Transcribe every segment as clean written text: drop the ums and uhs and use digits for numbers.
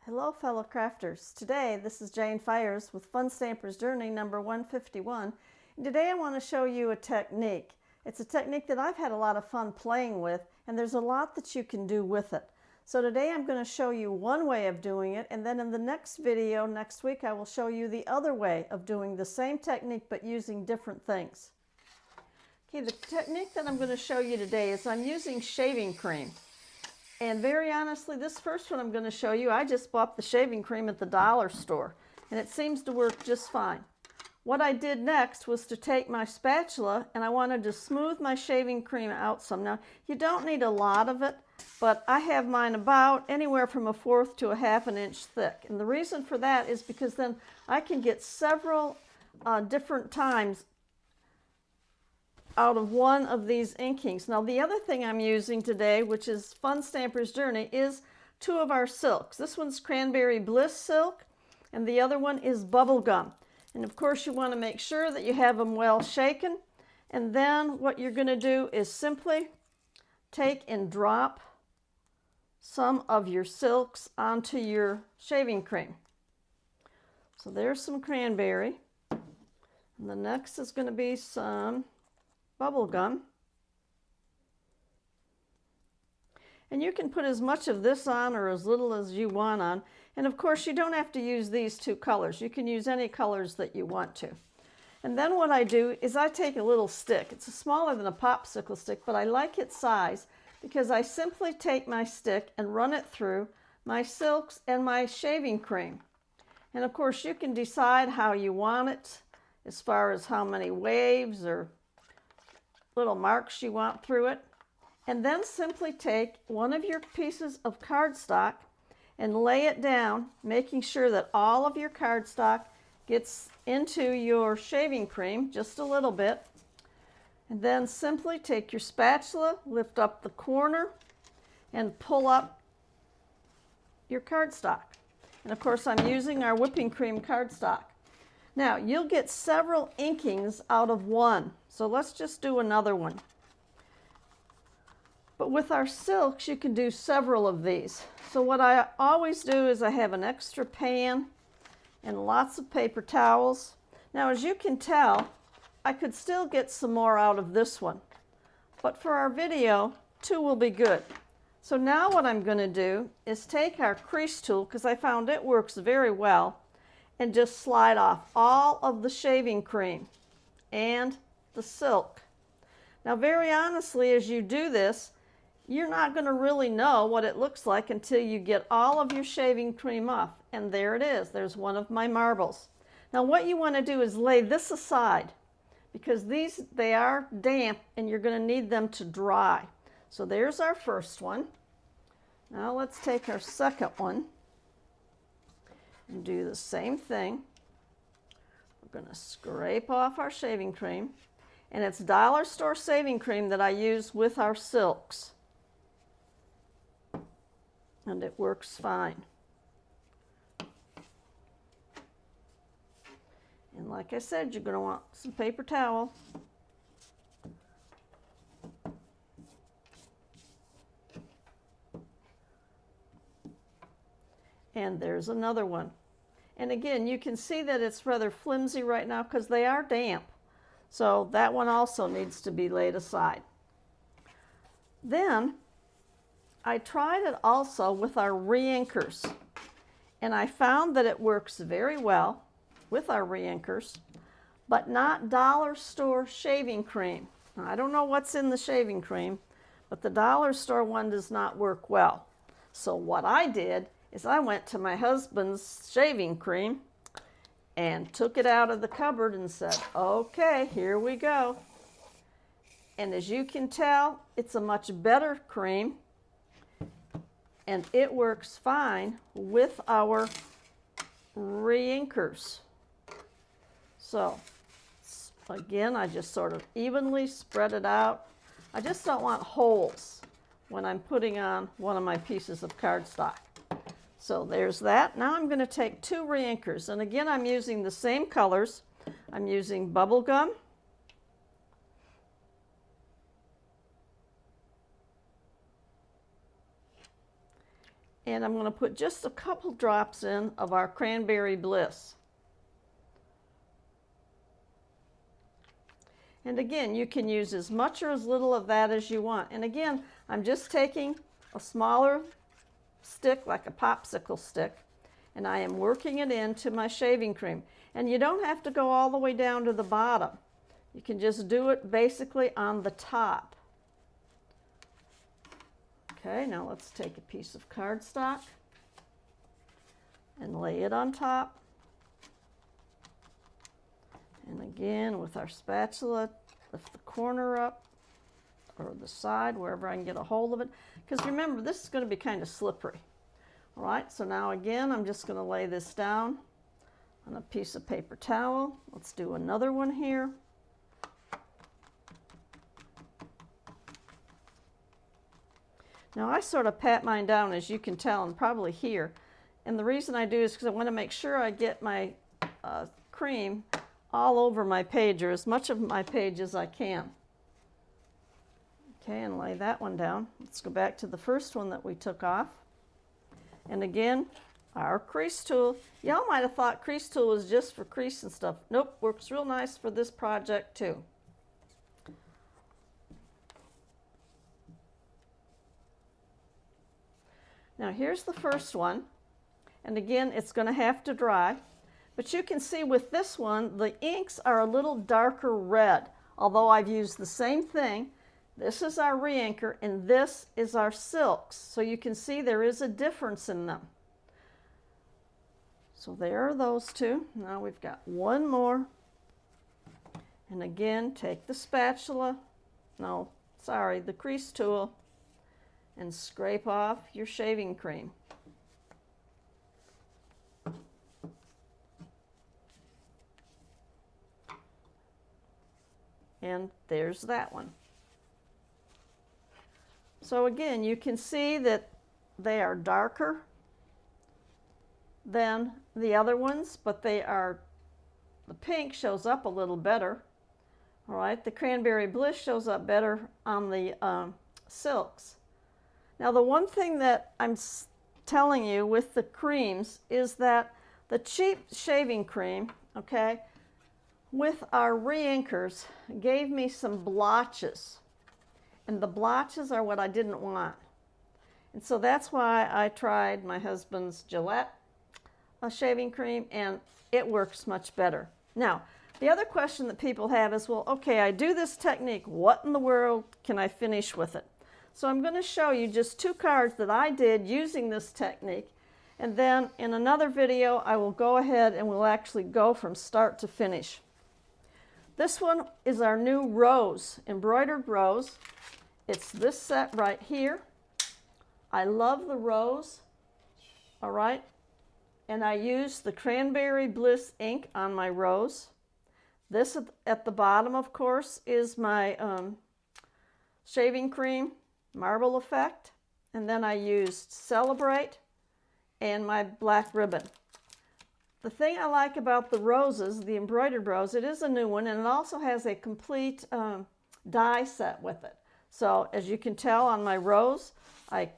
Hello fellow crafters. Today this is Jane Fires with Fun Stamper's Journey number 151. And today I want to show you a technique. It's a technique that I've had a lot of fun playing with, and there's a lot that you can do with it. So today I'm going to show you one way of doing it, and then in the next video next week I will show you the other way of doing the same technique but using different things. Okay, the technique that I'm going to show you today is I'm using shaving cream. And very honestly, this first one I'm going to show you, I just bought the shaving cream at the dollar store, and it seems to work just fine. What I did next was to take my spatula, and I wanted to smooth my shaving cream out some. Now, you don't need a lot of it, but I have mine about anywhere from 1/4 to 1/2 inch thick. And the reason for that is because then I can get several different times out of one of these inkings. Now the other thing I'm using today, which is Fun Stamper's Journey, is two of our silks. This one's Cranberry Bliss silk, and the other one is bubblegum. And of course you want to make sure that you have them well shaken. And then what you're going to do is simply take and drop some of your silks onto your shaving cream. So there's some cranberry. And the next is going to be some bubble gum, and you can put as much of this on or as little as you want on, and of course you don't have to use these two colors. You can use any colors that you want to. And then what I do is I take a little stick. It's smaller than a popsicle stick, but I like its size because I simply take my stick and run it through my silks and my shaving cream. And of course you can decide how you want it as far as how many waves or little marks you want through it, and then simply take one of your pieces of cardstock and lay it down, making sure that all of your cardstock gets into your shaving cream just a little bit, and then simply take your spatula, lift up the corner, and pull up your cardstock. And of course I'm using our whipping cream cardstock. Now, you'll get several inkings out of one, so let's just do another one. But with our silks, you can do several of these. So what I always do is I have an extra pan and lots of paper towels. Now, as you can tell, I could still get some more out of this one, but for our video, 2 will be good. So now what I'm going to do is take our crease tool, because I found it works very well, and just slide off all of the shaving cream and the silk. Now very honestly, as you do this, you're not going to really know what it looks like until you get all of your shaving cream off. And there it is. There's one of my marbles. Now what you want to do is lay this aside, because they are damp and you're going to need them to dry. So there's our first one. Now let's take our second one and do the same thing. We're going to scrape off our shaving cream, and it's dollar store shaving cream that I use with our silks, and it works fine. And like I said, you're going to want some paper towel. And there's another one. And again, you can see that it's rather flimsy right now because they are damp. So that one also needs to be laid aside. Then I tried it also with our re-inkers, and I found that it works very well with our re-inkers, but not dollar store shaving cream. Now, I don't know what's in the shaving cream, but the dollar store one does not work well. So what I did is I went to my husband's shaving cream and took it out of the cupboard and said, okay, here we go. And as you can tell, it's a much better cream, and it works fine with our re-inkers. So again, I just sort of evenly spread it out. I just don't want holes when I'm putting on one of my pieces of cardstock. So there's that. Now I'm going to take 2 re-inkers, and again I'm using the same colors. I'm using bubblegum And I'm going to put just a couple drops in of our Cranberry Bliss. And again, you can use as much or as little of that as you want. And again, I'm just taking a smaller stick, like a popsicle stick, and I am working it into my shaving cream. And you don't have to go all the way down to the bottom. You can just do it basically on the top. Okay, now let's take a piece of cardstock and lay it on top. And again, with our spatula, lift the corner up, or the side, wherever I can get a hold of it. Because remember, this is going to be kind of slippery. All right, so now again, I'm just going to lay this down on a piece of paper towel. Let's do another one here. Now I sort of pat mine down, as you can tell, and probably here. And the reason I do is because I want to make sure I get my cream all over my page, or as much of my page as I can. Okay, and lay that one down. Let's go back to the first one that we took off. And again, our crease tool. Y'all might have thought crease tool was just for crease and stuff. Nope, works real nice for this project too. Now here's the first one, and again it's going to have to dry, but you can see with this one the inks are a little darker red, although I've used the same thing. This is our re-inker and this is our silks, so you can see there is a difference in them. So there are those two. Now we've got one more, and again take the spatula, the crease tool, and scrape off your shaving cream. And there's that one. So again, you can see that they are darker than the other ones, but the pink shows up a little better. All right, the Cranberry Bliss shows up better on the silks. Now the one thing that I'm telling you with the creams is that the cheap shaving cream, okay, with our re-inkers gave me some blotches. And the blotches are what I didn't want. And so that's why I tried my husband's Gillette shaving cream, and it works much better. Now, the other question that people have is, well, okay, I do this technique, what in the world can I finish with it? So I'm going to show you just two cards that I did using this technique, and then in another video I will go ahead and we'll actually go from start to finish. This one is our new rose, embroidered rose. It's this set right here. I love the rose, all right? And I used the Cranberry Bliss ink on my rose. This at the bottom, of course, is my shaving cream marble effect, and then I used Celebrate and my black ribbon. The thing I like about the roses, the embroidered rose, it is a new one, and it also has a complete die set with it. So as you can tell on my rose, I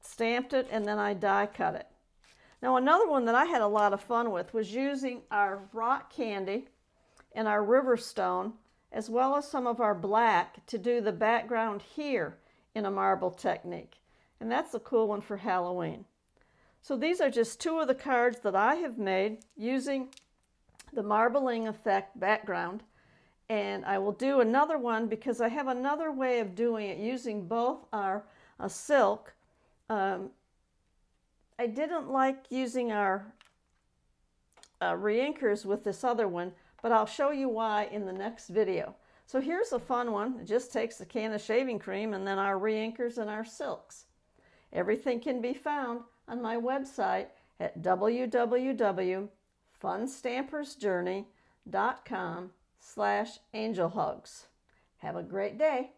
stamped it and then I die cut it. Now another one that I had a lot of fun with was using our rock candy and our riverstone, as well as some of our black, to do the background here in a marble technique. And that's a cool one for Halloween. So these are just two of the cards that I have made using the marbling effect background. And I will do another one because I have another way of doing it using both our silk. I didn't like using our re-inkers with this other one, but I'll show you why in the next video. So here's a fun one. It just takes a can of shaving cream and then our re-inkers and our silks. Everything can be found on my website at www.funstampersjourney.com/angelhugs. Have a great day.